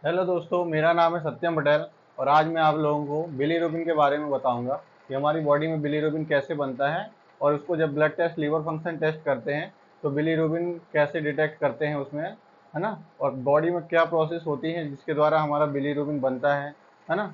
Hello दोस्तों, मेरा नाम है सत्यम पटेल और आज मैं आप लोगों को बिलीरुबिन के बारे में बताऊंगा कि हमारी बॉडी में बिलीरुबिन कैसे बनता है और उसको जब blood test, liver function test करते हैं तो बिलीरुबिन कैसे डिटेक्ट करते हैं उसमें, है ना। और बॉडी में क्या प्रोसेस होती है जिसके द्वारा हमारा बिलीरुबिन बनता है ना।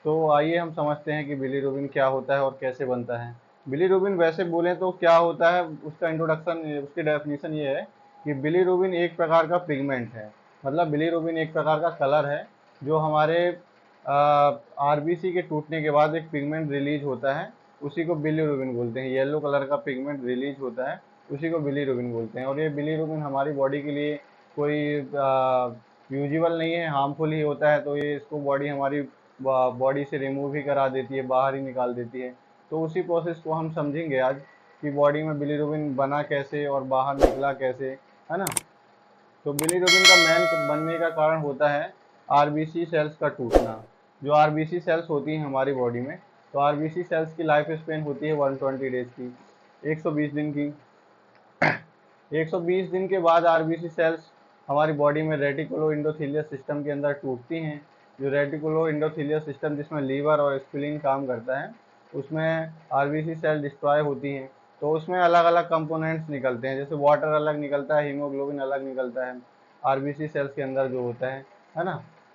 तो आइए हम समझते हैं कि बिलीरुबिन क्या होता है और कैसे बनता है। बिलीरुबिन वैसे बोलें तो क्या होता है, उसका इंट्रोडक्शन, उसकी डेफिनेशन ये है कि बिलीरुबिन एक प्रकार का पिगमेंट है। मतलब बिलीरुबिन एक प्रकार का कलर है जो हमारे आरबीसी के टूटने के बाद एक पिगमेंट रिलीज होता है, उसी को बिलीरुबिन बोलते हैं। येलो कलर का पिगमेंट रिलीज होता है, उसी को बिलीरुबिन बोलते हैं। और ये बिलीरुबिन हमारी बॉडी के लिए कोई यूजुअल नहीं है, हार्मफुल ही होता है। तो ये इसको बॉडी हमारी बॉडी से रिमूव ही करा देती है, बाहर ही निकाल देती है। तो उसी प्रोसेस को हम समझेंगे आज कि बॉडी में बिलीरुबिन बना कैसे और बाहर निकला कैसे, है ना। तो बिलीरुबिन का मेन बनने का कारण होता है आरबीसी सेल्स का टूटना। जो आरबीसी सेल्स होती हैं हमारी बॉडी में, तो आरबीसी सेल्स की लाइफ स्पेन होती है 120 डेज की, 120 दिन की। 120 दिन के बाद आरबीसी सेल्स हमारी बॉडी में रेटिकुलो इंडोथीलियस सिस्टम के अंदर टूटती हैं। जो रेटिकुलो इंडोथीलियस सिस्टम जिसमें लीवर और स्प्लीन काम करता है, उसमें आरबीसी सेल डिस्ट्रॉय होती हैं। तो उसमें अलग अलग कंपोनेंट्स निकलते हैं, जैसे वाटर अलग निकलता है, हीमोग्लोबिन अलग निकलता है आरबीसी सेल्स के अंदर जो होता है ना।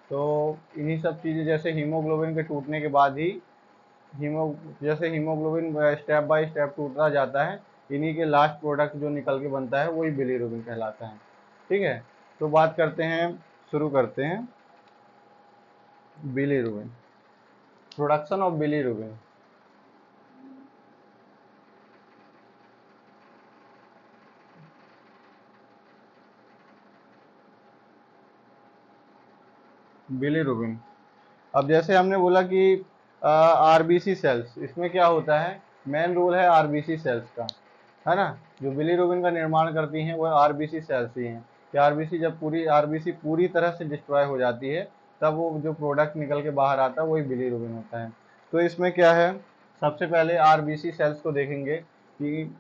तो इन्हीं सब चीज़ें, जैसे हीमोग्लोबिन के टूटने के बाद ही हीमो जैसे हीमोग्लोबिन स्टेप बाय स्टेप टूटता जाता है, इन्हीं के लास्ट प्रोडक्ट जो निकल के बनता है वही बिलीरुबिन कहलाता है। ठीक है, तो बात करते हैं, शुरू करते हैं। Bilirubin, production of bilirubin. Bilirubin, अब जैसे हमने बोला कि आरबीसी सेल्स, इसमें क्या होता है, मेन रोल है आरबीसी सेल्स का, है ना। जो बिलीरुबिन का निर्माण करती हैं वो आरबीसी सेल्स ही हैं। कि आरबीसी जब आरबीसी पूरी तरह से डिस्ट्रॉय हो जाती है, तब वो जो प्रोडक्ट निकल के बाहर आता है वही बिलीरुबिन होता है। तो इसमें क्या है, सबसे पहले आरबीसी सेल्स को देखेंगे कि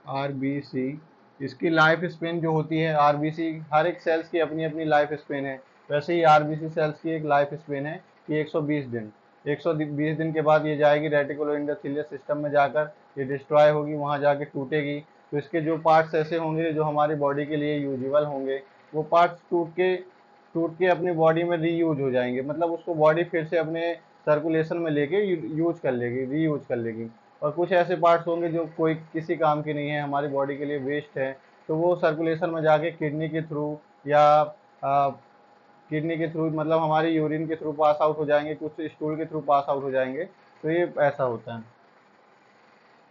आरबीसी, इसकी लाइफ स्पेन जो होती है, आरबीसी हर एक सेल्स की अपनी अपनी लाइफ स्पेन है। वैसे ही आरबीसी सेल्स की एक लाइफ स्पेन है कि 120 दिन। 120 दिन के बाद ये जाएगी रेटिकुलो इंडोथीलियस सिस्टम में, जाकर ये डिस्ट्रॉय होगी, वहाँ जाके टूटेगी। तो इसके जो पार्ट्स ऐसे होंगे जो हमारी बॉडी के लिए यूजुअल होंगे, वो पार्ट्स टूट के अपनी बॉडी में रीयूज हो जाएंगे। मतलब उसको बॉडी फिर से अपने सर्कुलेशन में लेके यूज कर लेगी, रीयूज कर लेगी। और कुछ ऐसे पार्ट्स होंगे जो कोई किसी काम के नहीं है, हमारी बॉडी के लिए वेस्ट है, तो वो सर्कुलेशन में जाके किडनी के थ्रू या किडनी के थ्रू, मतलब हमारी यूरिन के थ्रू पास आउट हो जाएंगे, कुछ स्टूल के थ्रू पास आउट हो जाएंगे। तो ये ऐसा होता है,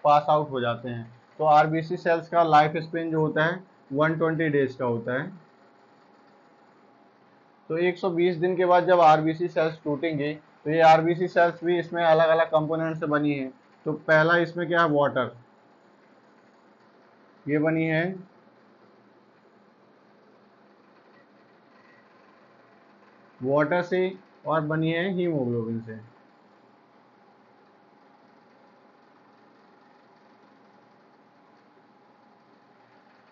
पास आउट हो जाते हैं। तो आरबीसी सेल्स का लाइफ स्पेन जो होता है 120 डेज का होता है। तो 120 दिन के बाद जब आरबीसी सेल्स टूटेंगे, तो ये आरबीसी सेल्स भी इसमें अलग अलग कंपोनेंट से बनी है। तो पहला इसमें क्या है, वाटर, ये बनी है वाटर से, और बनी है हीमोग्लोबिन से।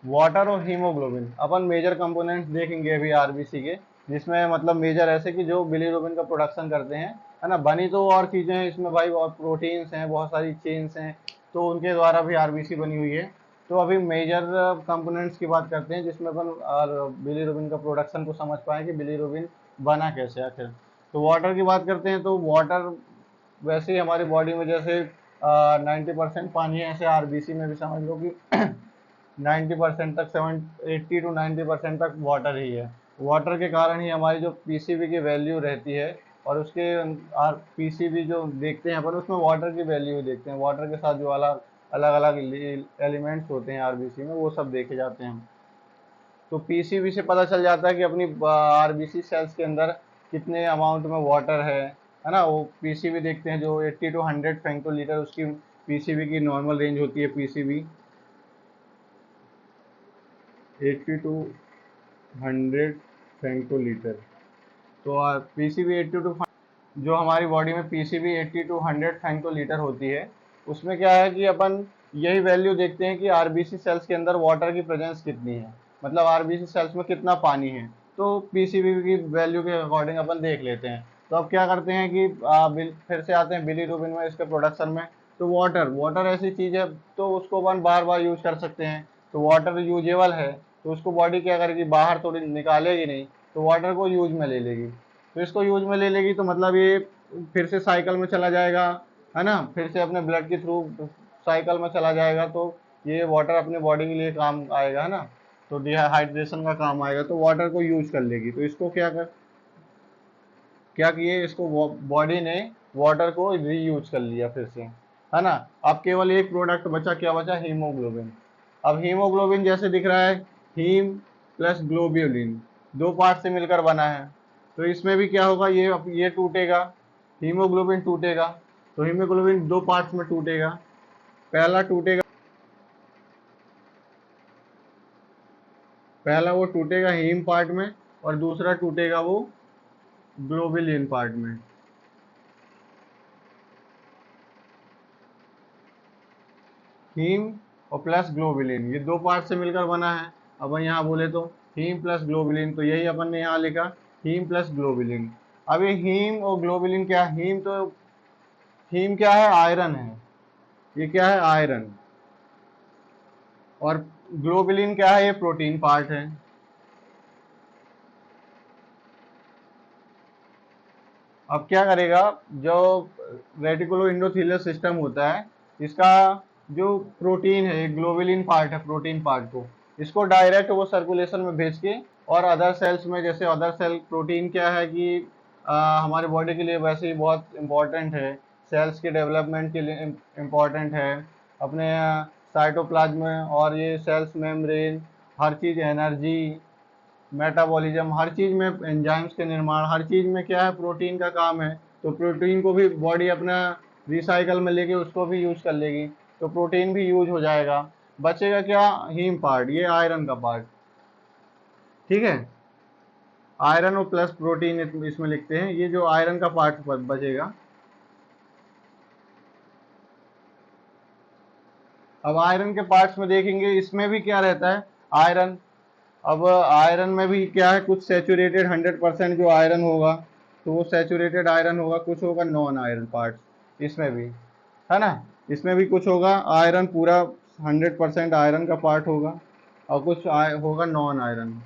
वाटर और हीमोग्लोबिन अपन मेजर कंपोनेंट्स देखेंगे अभी आरबीसी के, जिसमें मतलब मेजर ऐसे कि जो बिलीरुबिन का प्रोडक्शन करते हैं, है ना। बनी तो और चीज़ें हैं इसमें भाई, और प्रोटीन्स हैं, बहुत सारी चेन्स हैं, तो उनके द्वारा भी आरबीसी बनी हुई है। तो अभी मेजर कंपोनेंट्स की बात करते हैं, जिसमें अपन बिलीरुबिन का प्रोडक्शन को समझ पाएँ कि बिलीरुबिन बना कैसे आखिर। तो वाटर की बात करते हैं, तो वाटर वैसे ही हमारी बॉडी में जैसे 90% पानी है, ऐसे आरबीसी में भी समझ लो कि 90% तक, 80 to 90% तक वाटर ही है। वाटर के कारण ही हमारी जो पीसीबी की वैल्यू रहती है, और उसके पीसीबी जो देखते हैं अपन, उसमें वाटर की वैल्यू देखते हैं। वाटर के साथ जो अलग अलग अलग एलिमेंट्स होते हैं आरबीसी में, वो सब देखे जाते हैं। तो पीसीबी से पता चल जाता है कि अपनी आरबीसी सेल्स के अंदर कितने अमाउंट में वाटर है ना। वो पीसीबी देखते हैं, जो 80 to 100 फेंटोलीटर उसकी पीसीबी की नॉर्मल रेंज होती है। PCB 80 to 100 फेंटोलीटर। तो पीसीबी 80 टू, जो हमारी बॉडी में पीसीबी 80 to 100 फेंटोलीटर होती है, उसमें क्या है कि अपन यही वैल्यू देखते हैं कि आरबीसी सेल्स के अंदर वाटर की प्रेजेंस कितनी है, मतलब आरबीसी सेल्स में कितना पानी है। तो पीसीबी की वैल्यू के अकॉर्डिंग अपन देख लेते हैं। तो अब क्या करते हैं कि फिर से आते हैं बिलीरुबिन में, इसके प्रोडक्शन में। तो वाटर ऐसी चीज़ है तो उसको अपन बार बार यूज कर सकते हैं। तो वाटर यूजेबल है तो उसको बॉडी क्या करेगी, बाहर थोड़ी निकालेगी नहीं, तो वाटर को यूज में ले लेगी। तो इसको यूज में ले लेगी तो मतलब ये फिर से साइकिल में चला जाएगा, है ना, फिर से अपने ब्लड के थ्रू साइकिल में चला जाएगा। तो ये वाटर अपने बॉडी के लिए काम आएगा, है ना, तो डिहाइड्रेशन का काम आएगा, तो वाटर को यूज कर लेगी। तो इसको क्या किए, इसको बॉडी ने वाटर को रीयूज कर लिया फिर से, है ना। अब केवल एक प्रोडक्ट बचा, क्या बचा, हीमोग्लोबिन। अब हीमोग्लोबिन जैसे दिख रहा है, हीम प्लस ग्लोब्यूलिन, दो पार्ट से मिलकर बना है। तो इसमें भी क्या होगा, ये टूटेगा, हीमोग्लोबिन टूटेगा। तो हीमोग्लोबिन दो पार्ट्स में टूटेगा, पहला वो टूटेगा हीम पार्ट में, और दूसरा टूटेगा वो ग्लोबुलिन पार्ट में। हीम और प्लस ग्लोबुलिन, ये दो पार्ट से मिलकर बना है। अब यहाँ बोले तो हीम प्लस ग्लोबुलिन, तो यही अपन ने यहाँ लिखा, हीम प्लस ग्लोबुलिन। अब ये हीम और ग्लोबुलिन क्या है, हीम क्या है, आयरन है, ये क्या है, आयरन। और ग्लोबुलिन क्या है, ये प्रोटीन पार्ट है। अब क्या करेगा, जो रेटिकुलो इंडोथीलियल सिस्टम होता है, इसका जो प्रोटीन है, ग्लोबुलिन पार्ट है, प्रोटीन पार्ट को इसको डायरेक्ट वो सर्कुलेशन में भेज के और अदर सेल्स में, जैसे अदर सेल, प्रोटीन क्या है कि हमारे बॉडी के लिए वैसे ही बहुत इंपॉर्टेंट है, सेल्स के डेवलपमेंट के लिए इम्पॉर्टेंट है, अपने साइटोप्लाज्म में, और ये सेल्स मेम्ब्रेन, हर चीज़, एनर्जी, मेटाबॉलिज्म, हर चीज़ में, एंजाइम्स के निर्माण, हर चीज़ में क्या है, प्रोटीन का काम है। तो प्रोटीन को भी बॉडी अपना रिसाइकल में लेके उसको भी यूज कर लेगी, तो प्रोटीन भी यूज हो जाएगा। बचेगा क्या, हीम पार्ट, ये आयरन का पार्ट, ठीक है। आयरन और प्लस प्रोटीन इसमें लिखते हैं, ये जो आयरन का पार्ट बचेगा। अब आयरन के पार्ट्स में देखेंगे, इसमें भी क्या रहता है, आयरन। अब आयरन में भी क्या है, कुछ सेचुरेटेड 100% जो आयरन होगा, तो वो सेचुरेटेड आयरन होगा, कुछ होगा नॉन आयरन पार्ट्स इसमें भी, है ना। इसमें भी कुछ होगा आयरन, पूरा 100% आयरन का पार्ट होगा, और कुछ होगा नॉन आयरन।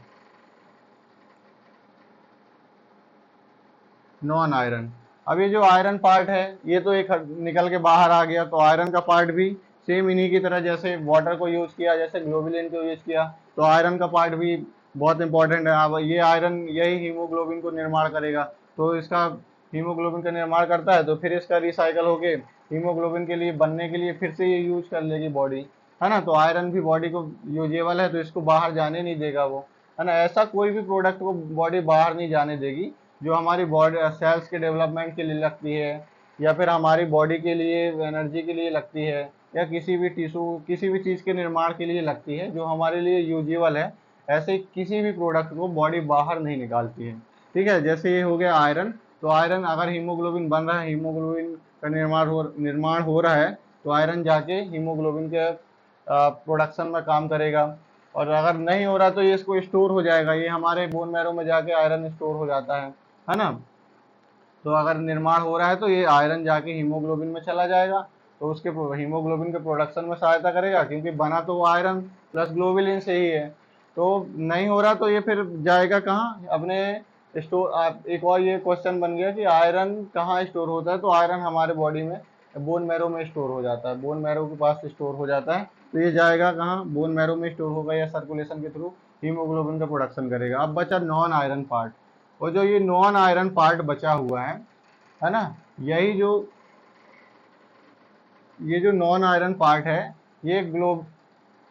अब ये जो आयरन पार्ट है, ये तो एक निकल के बाहर आ गया। तो आयरन का पार्ट भी सेम इन्हीं की तरह, जैसे वाटर को यूज किया, जैसे ग्लोबुलिन को यूज किया, तो आयरन का पार्ट भी बहुत इंपॉर्टेंट है। अब ये आयरन यही हीमोग्लोबिन को निर्माण करेगा, तो इसका हीमोग्लोबिन का निर्माण करता है, तो फिर इसका रिसाइकल होके हीमोग्लोबिन के लिए बनने के लिए फिर से ये यूज कर लेगी बॉडी, है ना। तो आयरन भी बॉडी को यूजेबल है, तो इसको बाहर जाने नहीं देगा वो, है ना। ऐसा कोई भी प्रोडक्ट को बॉडी बाहर नहीं जाने देगी जो हमारी बॉडी सेल्स के डेवलपमेंट के लिए लगती है, या फिर हमारी बॉडी के लिए एनर्जी के लिए लगती है, या किसी भी टिश्यू, किसी भी चीज़ के निर्माण के लिए लगती है जो हमारे लिए यूजेबल है, ऐसे किसी भी प्रोडक्ट को बॉडी बाहर नहीं निकालती है, ठीक है। जैसे ये हो गया आयरन, तो आयरन अगर हीमोग्लोबिन बन रहा है, हीमोग्लोबिन का निर्माण हो रहा है, तो आयरन जाके हीमोग्लोबिन के प्रोडक्शन में काम करेगा। और अगर नहीं हो रहा तो ये इसको स्टोर हो जाएगा, ये हमारे बोन मैरो में जाके आयरन स्टोर हो जाता है ना। तो अगर निर्माण हो रहा है तो ये आयरन जाके हीमोग्लोबिन में चला जाएगा, तो उसके हीमोग्लोबिन के प्रोडक्शन में सहायता करेगा, क्योंकि बना तो वो आयरन प्लस ग्लोबुलिन से ही है। तो नहीं हो रहा तो ये फिर जाएगा कहाँ, अपने स्टोर। एक और ये क्वेश्चन बन गया कि आयरन कहाँ स्टोर होता है, तो आयरन हमारे बॉडी में बोन मैरो में स्टोर हो जाता है, बोन मैरो के पास स्टोर हो जाता है। तो ये जाएगा कहाँ, बोन मैरो में स्टोर होगा, या सर्कुलेशन के थ्रू हीमोग्लोबिन का प्रोडक्शन करेगा। अब बचा नॉन आयरन पार्ट, और जो ये नॉन आयरन पार्ट बचा हुआ है ना, यही जो ये जो नॉन आयरन पार्ट है, ये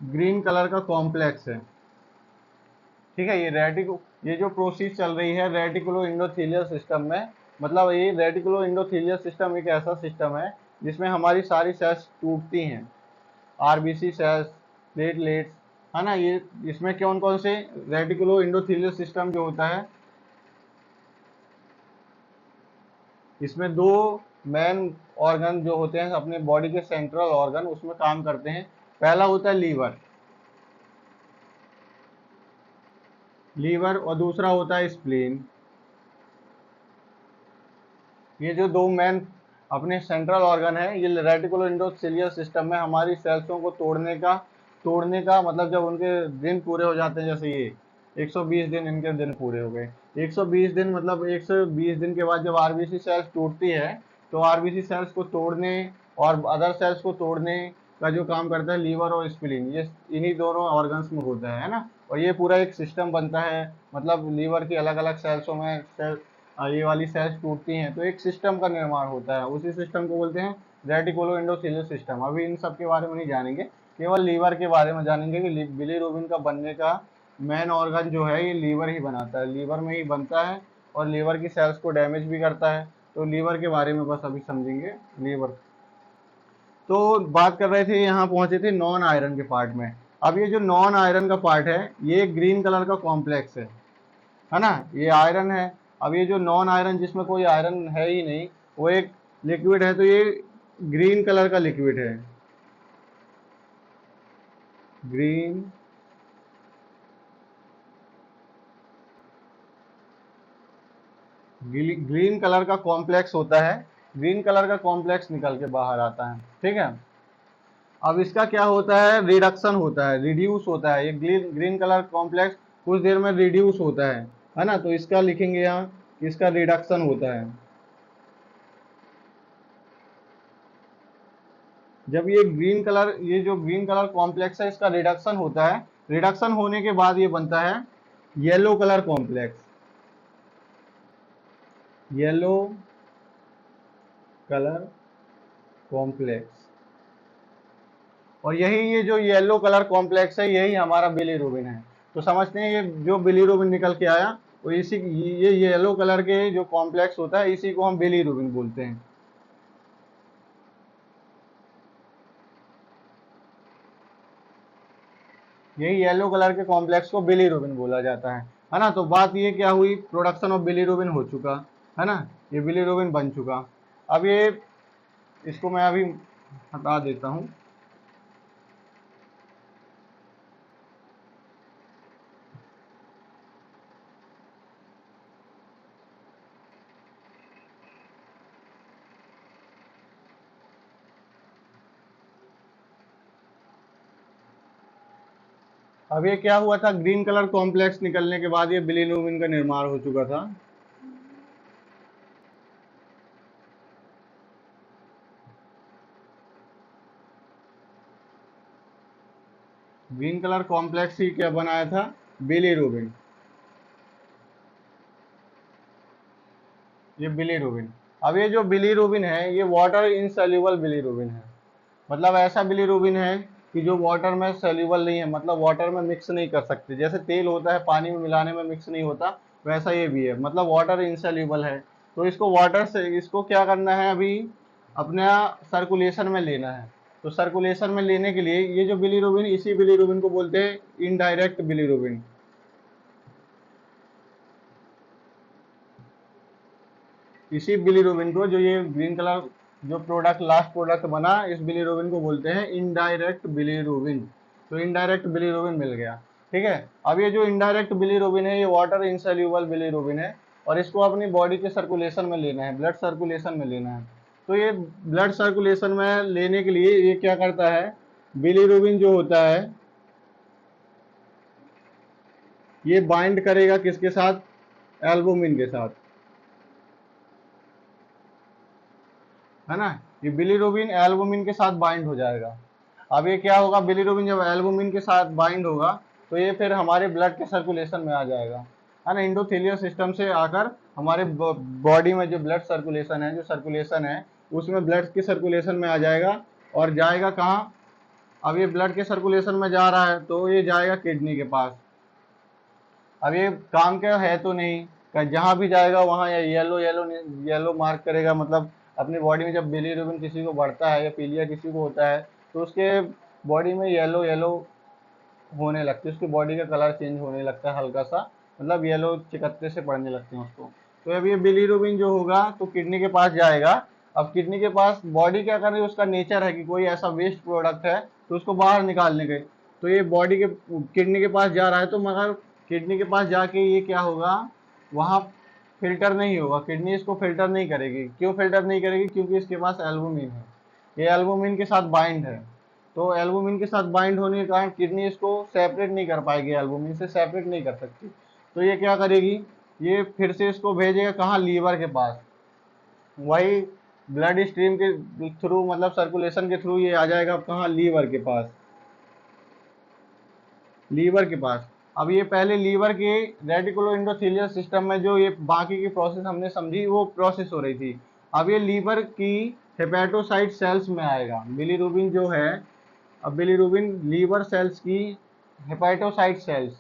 ग्रीन कलर का कॉम्प्लेक्स है, ठीक है। ये जो प्रोसेस चल रही है रेटिकुलो इंडोथीलियल सिस्टम में, मतलब ये रेटिकुलो इंडोथीलियल सिस्टम एक ऐसा सिस्टम है जिसमें हमारी सारी सेल्स टूटती हैं, आरबीसी सेल्स, प्लेटलेट्स, है ना। ये इसमें कौन कौन से, रेटिकुलो इंडोथीलियल सिस्टम जो होता है, इसमें दो मेन ऑर्गन जो होते हैं अपने बॉडी के सेंट्रल ऑर्गन, उसमें काम करते हैं। पहला होता है लीवर, लीवर और दूसरा होता है स्प्लीन। ये जो दो मेन अपने सेंट्रल ऑर्गन है, ये रेटिकुलो एंडोथेलियल सिस्टम में हमारी सेल्सों को तोड़ने का मतलब जब उनके दिन पूरे हो जाते हैं, जैसे ये 120 दिन इनके दिन पूरे हो गए, 120 दिन मतलब 120 दिन के बाद जब आरबीसी सेल्स टूटती है, तो आरबीसी सेल्स को तोड़ने और अदर सेल्स को तोड़ने का जो काम करता है लीवर और स्प्लीन, ये इन्हीं दोनों ऑर्गन्स में होता है ना। और ये पूरा एक सिस्टम बनता है, मतलब लीवर की अलग अलग सेल्सों में ये वाली सेल्स टूटती हैं तो एक सिस्टम का निर्माण होता है, उसी सिस्टम को बोलते हैं रेटिकुलो एंडोथेलियल सिस्टम। अभी इन सब के बारे में नहीं जानेंगे, केवल लीवर के बारे में जानेंगे कि बिलीरुबिन का बनने का मेन ऑर्गन जो है ये लीवर ही बनाता है, लीवर में ही बनता है और लीवर की सेल्स को डैमेज भी करता है। तो लीवर के बारे में बस अभी समझेंगे लीवर। तो बात कर रहे थे, यहाँ पहुंचे थे नॉन आयरन के पार्ट में। अब ये जो नॉन आयरन का पार्ट है ये ग्रीन कलर का कॉम्प्लेक्स है ना, ये आयरन है। अब ये जो नॉन आयरन जिसमें कोई आयरन है ही नहीं, वो एक लिक्विड है, तो ये ग्रीन कलर का लिक्विड है, ग्रीन ग्रीन कलर का कॉम्प्लेक्स होता है, ग्रीन कलर का कॉम्प्लेक्स निकल के बाहर आता है, ठीक है। अब इसका क्या होता है, रिडक्शन होता है, रिड्यूस होता है, ये ग्रीन कलर कॉम्प्लेक्स कुछ देर में रिड्यूस होता है ना। तो इसका लिखेंगे यहाँ, इसका रिडक्शन होता है। जब ये जो ग्रीन कलर कॉम्प्लेक्स है इसका रिडक्शन होता है, रिडक्शन होने के बाद ये बनता है yellow colour complex, yellow colour complex. और यही ये जो येलो कलर कॉम्प्लेक्स है यही हमारा बिलीरुबिन है। तो समझते हैं, ये जो बिलीरुबिन निकल के आया वो इसी ये येलो कलर के जो कॉम्प्लेक्स होता है इसी को हम बिलीरुबिन बोलते हैं। यही येलो कलर के कॉम्प्लेक्स को बिलीरुबिन बोला जाता है ना। तो बात ये क्या हुई, प्रोडक्शन ऑफ बिलीरुबिन हो चुका है ना, ये बिलीरुबिन बन चुका। अब ये इसको मैं अभी हटा देता हूँ। अब ये क्या हुआ था, ग्रीन कलर कॉम्प्लेक्स निकलने के बाद ये बिलीरुबिन का निर्माण हो चुका था। ग्रीन कलर कॉम्प्लेक्स ही क्या बनाया था, बिलीरुबिन, ये बिलीरुबिन। अब ये जो बिलीरुबिन है ये वाटर इनसोल्यूबल बिलीरुबिन है, मतलब ऐसा बिलीरुबिन है कि जो वाटर में सोल्यूबल नहीं है, मतलब वाटर में मिक्स नहीं कर सकते। जैसे तेल होता है पानी में मिलाने में मिक्स नहीं होता, वैसा ये भी है, मतलब वाटर इनसोल्यूबल है। तो इसको वाटर से इसको क्या करना है, अभी अपना सर्कुलेशन में लेना है। तो सर्कुलेशन में लेने के लिए ये जो बिलीरुबिन, इसी बिलीरुबिन को बोलते हैं इनडायरेक्ट बिलीरुबिन। इसी बिलीरुबिन को, जो ये ग्रीन कलर जो प्रोडक्ट लास्ट प्रोडक्ट बना, इस बिलीरुबिन को बोलते हैं इनडायरेक्ट बिलीरुबिन। तो इनडायरेक्ट बिलीरुबिन मिल गया, ठीक है। अब ये जो इनडायरेक्ट बिलीरुबिन है ये वाटर इनसोल्यूबल बिलीरुबिन है और इसको अपनी बॉडी के सर्कुलेशन में लेना है, ब्लड सर्कुलेशन में लेना है। तो ये ब्लड सर्कुलेशन में लेने के लिए ये क्या करता है, बिलीरुबिन जो होता है ये बाइंड करेगा किसके साथ, एल्बुमिन के साथ, है ना। ये बिलीरुबिन एल्बुमिन के साथ बाइंड हो जाएगा। अब ये क्या होगा, बिलीरुबिन जब एल्बुमिन के साथ बाइंड होगा तो ये फिर हमारे ब्लड के सर्कुलेशन में आ जाएगा, है ना। एंडोथेलियल सिस्टम से आकर हमारे बॉडी में जो ब्लड सर्कुलेशन है, जो सर्कुलेशन है उसमें ब्लड के सर्कुलेशन में आ जाएगा। और जाएगा कहाँ, अब ये ब्लड के सर्कुलेशन में जा रहा है तो ये जाएगा किडनी के पास। अब ये काम का है तो नहीं, जहाँ भी जाएगा वहाँ या येलो येलो येलो मार्क करेगा, मतलब अपनी बॉडी में जब बिलीरुबिन किसी को बढ़ता है या पीलिया किसी को होता है तो उसके बॉडी में येलो येलो होने लगती है, उसकी बॉडी का कलर चेंज होने लगता है हल्का सा, मतलब येलो चिकत्ते से पड़ने लगते हैं उसको। तो अब ये बिलीरुबिन जो होगा तो किडनी के पास जाएगा। अब किडनी के पास बॉडी क्या कर रही है, उसका नेचर है कि कोई ऐसा वेस्ट प्रोडक्ट है तो उसको बाहर निकालने के, तो ये बॉडी के किडनी के पास जा रहा है तो मगर किडनी के पास जाके ये क्या होगा, वहाँ फिल्टर नहीं होगा, किडनी इसको फिल्टर नहीं करेगी। क्यों फिल्टर नहीं करेगी? क्योंकि इसके पास एल्बुमिन है, ये एल्बुमिन के साथ बाइंड है। तो एल्बुमिन के साथ बाइंड होने के कारण किडनी इसको सेपरेट नहीं कर पाएगी, एल्बुमिन से सेपरेट नहीं कर सकती। तो ये क्या करेगी, ये फिर से इसको भेजेगा कहाँ, लीवर के पास। वही ब्लड स्ट्रीम के थ्रू, मतलब सर्कुलेशन के थ्रू ये आ जाएगा अब कहाँ, लीवर के पास, लीवर के पास। अब ये पहले लीवर के रेटिकुलो एंडोथेलियल सिस्टम में जो ये बाकी की प्रोसेस हमने समझी वो प्रोसेस हो रही थी, अब ये लीवर की हेपेटोसाइट सेल्स में आएगा। बिलीरुबिन जो है, अब बिलीरुबिन लीवर सेल्स की हेपेटोसाइट सेल्स,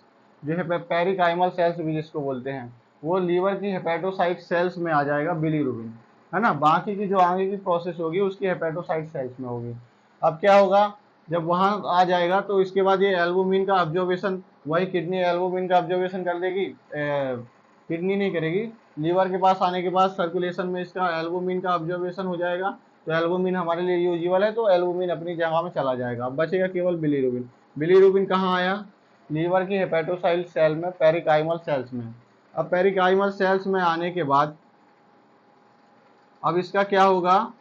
जो है पेरिकाइमल सेल्स भी जिसको बोलते हैं, वो लीवर की हेपेटोसाइट सेल्स में आ जाएगा बिलीरुबिन, है ना। बाकी की जो आगे की प्रोसेस होगी उसकी हेपेटोसाइट सेल्स में होगी। अब क्या होगा, जब वहां आ जाएगा तो इसके बाद ये एल्बुमिन का ऑब्जर्वेशन, वही किडनी एल्बुमिन का ऑब्जर्वेशन कर देगी, किडनी नहीं करेगी। लीवर के पास आने के बाद सर्कुलेशन में इसका एल्बुमिन का ऑब्जर्वेशन हो जाएगा, तो एल्बुमिन हमारे लिए यूजुअल है, तो एल्बुमिन अपनी जगह में चला जाएगा। अब बचेगा केवल बिलीरुबिन। बिलीरुबिन कहाँ आया, लीवर की हेपेटोसाइट सेल में, पेरिकाइमल सेल्स में। अब पेरिकाइमल सेल्स में आने के बाद अब इसका क्या होगा,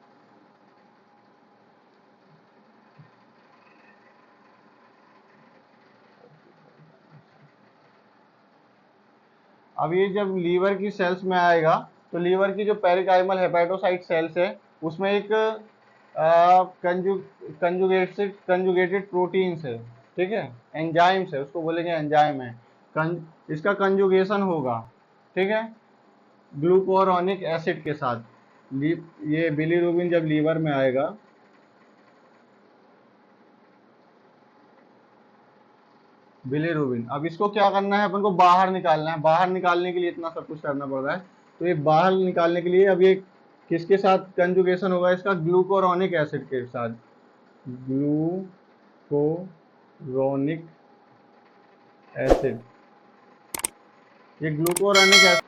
अब ये जब लीवर की सेल्स में आएगा तो लीवर की जो पेरिकाइमल हेपेटोसाइट सेल्स है उसमें एक कंजुगेटेड प्रोटीन्स है, ठीक है, एंजाइम्स है, उसको बोलेंगे एंजाइम है। इसका कंजुगेशन होगा, ठीक है, ग्लूकोरोनिक एसिड के साथ। ये बिलीरुबिन जब लीवर में आएगा, बिलीरुबिन, अब इसको क्या करना है, अपन को बाहर निकालना है। बाहर निकालने के लिए इतना सब कुछ करना पड़ रहा है, तो ये बाहर निकालने के लिए अब ये किसके साथ कंजुगेशन होगा, इसका ग्लूकोरोनिक एसिड के साथ, ग्लूकोरोनिक एसिड, ये ग्लूकोरोनिक एसिड।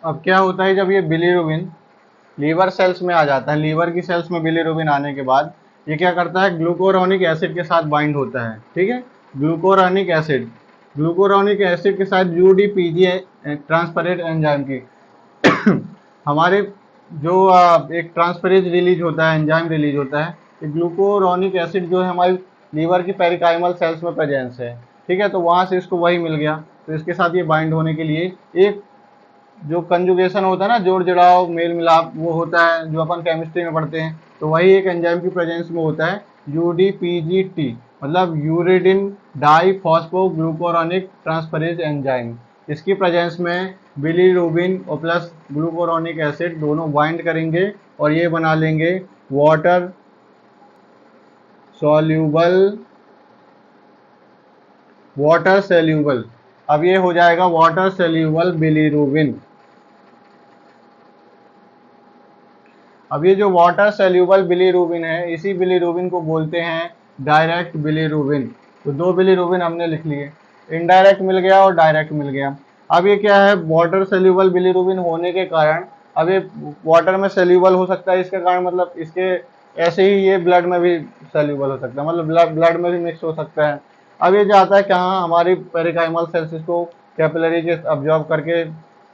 अब क्या होता है, जब ये बिलीरुबिन लीवर सेल्स में आ जाता है, लीवर की सेल्स में बिलीरुबिन आने के बाद ये क्या करता है, ग्लूकोरोनिक एसिड के साथ बाइंड होता है, ठीक है, ग्लूकोरोनिक एसिड, ग्लूकोरोनिक एसिड के साथ यूडीपीजी ट्रांसफरेज एंजाइम की हमारे जो एक ट्रांसफरेज रिलीज होता है, एंजाइम रिलीज होता है, ये ग्लूकोरोनिक एसिड जो है हमारी लीवर की पेरिकाइमल सेल्स में प्रेजेंस है, ठीक है, तो वहां से इसको वही मिल गया। तो इसके साथ ये बाइंड होने के लिए एक जो कंजुगेशन होता है ना, जोड़ जड़ाव, मेल मिलाप, वो होता है जो अपन केमिस्ट्री में पढ़ते हैं, तो वही एक एंजाइम की प्रेजेंस में होता है, यूडीपीजीटी, मतलब uridine di phospho glucuronic transferase enzyme. इसकी प्रेजेंस में बिलीरुबिन और प्लस ग्लूकोरोनिक एसिड दोनों बाइंड करेंगे और ये बना लेंगे वाटर सेल्यूबल, अब ये हो जाएगा वाटर सेल्यूबल बिलीरुबिन। अब ये जो वाटर सेल्यूबल बिलीरुबिन है, इसी बिलीरुबिन को बोलते हैं डायरेक्ट बिलीरुबिन। तो दो बिलीरुबिन हमने लिख लिए, इनडायरेक्ट मिल गया और डायरेक्ट मिल गया। अब ये क्या है, वाटर सेल्यूबल बिलीरुबिन होने के कारण अब ये वाटर में सेल्यूबल हो सकता है, इसके कारण मतलब इसके ऐसे ही ये ब्लड में भी सेल्यूबल हो सकता है, मतलब ब्लड में भी मिक्स हो सकता है। अब ये जाता है कहाँ, हमारी पेरिकाइमल सेल्स इसको कैपिलरी के ऑब्जॉर्व करके,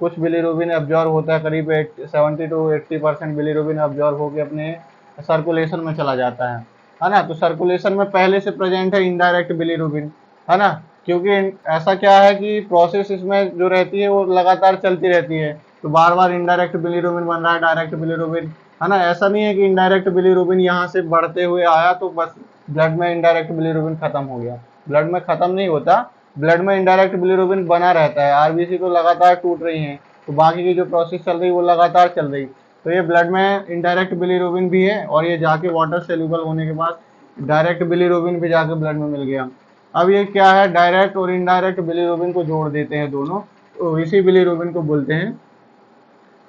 कुछ बिलीरुबिन ऑब्जॉर्व होता है, करीब 70 to 80% बिलीरुबिन ऑब्जॉर्व होकर अपने सर्कुलेशन में चला जाता है ना। तो सर्कुलेशन में पहले से प्रेजेंट है इनडायरेक्ट बिलीरुबिन, है ना, क्योंकि ऐसा क्या है कि प्रोसेस इसमें जो रहती है वो लगातार चलती रहती है, तो बार बार इनडायरेक्ट बिलीरुबिन बन रहा है, डायरेक्ट बिलीरुबिन, है ना। ऐसा नहीं है कि इनडायरेक्ट बिलीरुबिन यहाँ से बढ़ते हुए आया तो बस ब्लड में इनडायरेक्ट बिलीरुबिन खत्म हो गया, ब्लड में खत्म नहीं होता, ब्लड में इनडायरेक्ट बिलीरुबिन बना रहता है। आरबीसी तो लगातार टूट रही हैं, तो बाकी की जो प्रोसेस चल रही है वो लगातार चल रही, तो ये ब्लड में इनडायरेक्ट बिलीरुबिन भी है और ये जाके वाटर सेल्यूबल होने के बाद डायरेक्ट बिलीरुबिन भी जाके ब्लड में मिल गया। अब ये क्या है, डायरेक्ट और इनडायरेक्ट बिलीरुबिन को जोड़ देते हैं दोनों, तो इसी बिलीरुबिन को बोलते हैं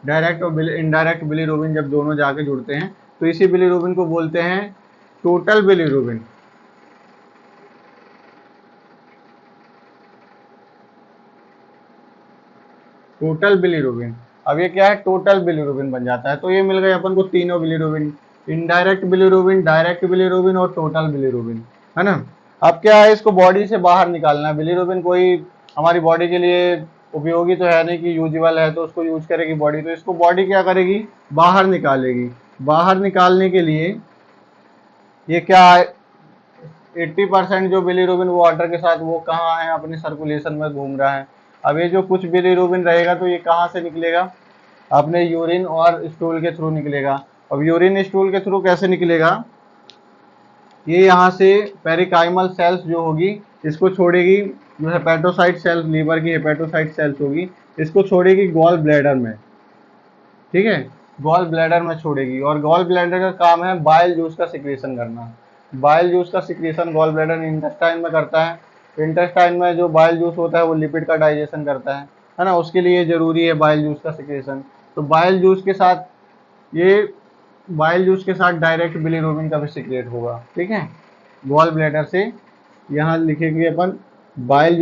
डायरेक्ट और इनडायरेक्ट बिलीरुबिन। जब दोनों जाके जुड़ते हैं तो इसी बिलीरुबिन को बोलते हैं टोटल बिलीरुबिन। टोटल बिलीरुबिन, अब ये क्या है, टोटल बिलीरुबिन बन जाता है। तो ये मिल गए अपन को तीनों bilirubin, indirect bilirubin, direct bilirubin और टोटल बिलीरुबिन, है ना। अब क्या है, इसको बॉडी से बाहर निकालना है। बिलीरुबिन कोई हमारी बॉडी के लिए उपयोगी तो है नहीं कि यूजेबल है तो उसको यूज करेगी बॉडी, तो इसको बॉडी क्या करेगी, बाहर निकालेगी। बाहर निकालने के लिए ये क्या है, 80% जो बिलीरुबिन वाटर के साथ वो कहाँ है, अपने सर्कुलेशन में घूम रहा है। अब ये जो कुछ बिलीरुबिन रहेगा तो ये कहाँ से निकलेगा, अपने यूरिन और स्टूल के थ्रू निकलेगा। अब यूरिन स्टूल के थ्रू कैसे निकलेगा, ये यहाँ से पेरिकाइमल सेल्स जो होगी इसको छोड़ेगी, जो हेपेटोसाइट सेल्स, लीवर की हेपेटोसाइट सेल्स होगी, इसको छोड़ेगी गॉल ब्लैडर में, ठीक है, गॉल ब्लैडर में छोड़ेगी। और गॉल ब्लैडर का काम है बाइल जूस का सिक्रेशन करना। बाइल जूस का सिक्रेशन गॉल ब्लैडर इंटेस्टाइन में करता है। इंटेस्टाइन में जो बाइल जूस होता है वो लिपिड का डाइजेशन करता है ना, उसके लिए जरूरी है बाइल जूस का सिक्रेशन। तो बाइल जूस के साथ ये बाइल जूस के साथ डायरेक्ट बिलीरुबिन का भी सिक्रेट होगा, ठीक है, गॉल ब्लैडर से। यहाँ लिखेंगे अपन bile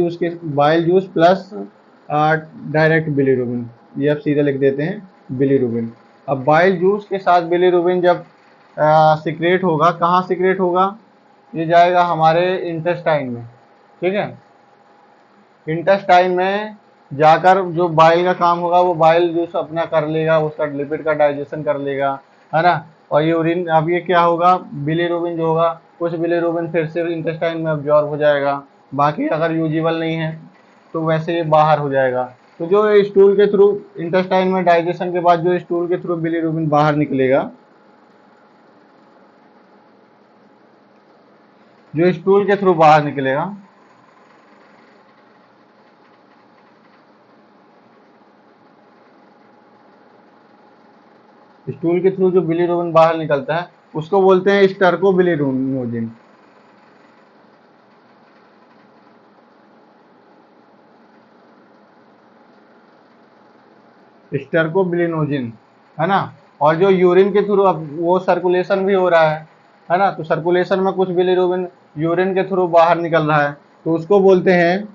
juice plus direct bilirubin, ये आप सीधे लिख देते हैं बिलीरुबिन। अब बाइल जूस के साथ बिलीरुबिन जब सिक्रेट होगा, कहाँ सिक्रेट होगा, ये जाएगा हमारे इंटेस्टाइन में, ठीक है। इंटेस्टाइन में जाकर जो बाइल का काम होगा वो बाइल जूस अपना कर लेगा, उसका लिपिड का डाइजेशन कर लेगा, है ना। और यूरिन, अब ये क्या होगा, बिलीरुबिन जो होगा, कुछ बिलीरुबिन फिर से इंटेस्टाइन में अब्जॉर्ब हो जाएगा, बाकी अगर यूजेबल नहीं है तो वैसे ये बाहर हो जाएगा। तो जो स्टूल के थ्रू, इंटेस्टाइन में डाइजेशन के बाद जो स्टूल के थ्रू बिलीरुबिन बाहर निकलेगा, जो स्टूल के थ्रू बाहर निकलेगा, स्टूल के थ्रू जो बिलीरुबिन बाहर निकलता है उसको बोलते हैं स्टर्कोबिलिरुबिनोजिन। स्टर्कोबिलिनोजिन, है ना। और जो यूरिन के थ्रू, अब वो सर्कुलेशन भी हो रहा है ना, तो सर्कुलेशन में कुछ बिलीरुबिन यूरिन के थ्रू बाहर निकल रहा है तो उसको बोलते हैं,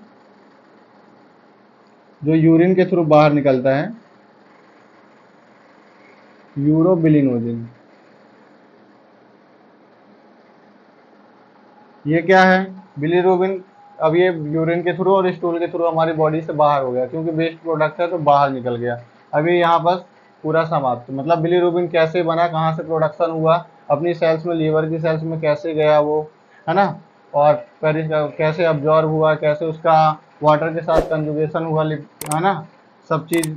जो यूरिन के थ्रू बाहर निकलता है, यूरोबिलिनोजिन। ये क्या है, बिलीरुबिन। अब ये यूरिन के थ्रू और स्टूल के थ्रू हमारी बॉडी से बाहर हो गया, क्योंकि वेस्ट प्रोडक्ट है तो बाहर निकल गया। अभी यहाँ पर पूरा समाप्त, मतलब बिलीरुबिन कैसे बना, कहाँ से प्रोडक्शन हुआ, अपनी सेल्स में, लीवर की सेल्स में कैसे गया वो, है ना, और कैसे अब्जॉर्ब हुआ, कैसे उसका वाटर के साथ कंजुगेशन हुआ, है ना, सब चीज़।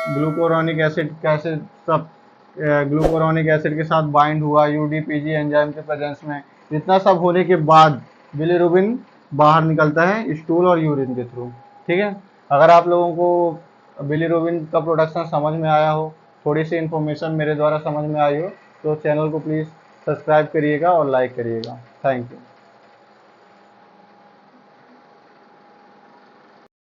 ग्लूकोरोनिक एसिड कैसे, सब ग्लूकोरोनिक एसिड के साथ बाइंड हुआ यूडीपीजी एंजाइम के प्रेजेंस में। इतना सब होने के बाद बिलीरुबिन बाहर निकलता है स्टूल और यूरिन के थ्रू, ठीक है। अगर आप लोगों को बिलीरुबिन का प्रोडक्शन समझ में आया हो, थोड़ी सी इन्फॉर्मेशन मेरे द्वारा समझ में आई हो, तो चैनल को प्लीज़ सब्सक्राइब करिएगा और लाइक करिएगा। Thank you.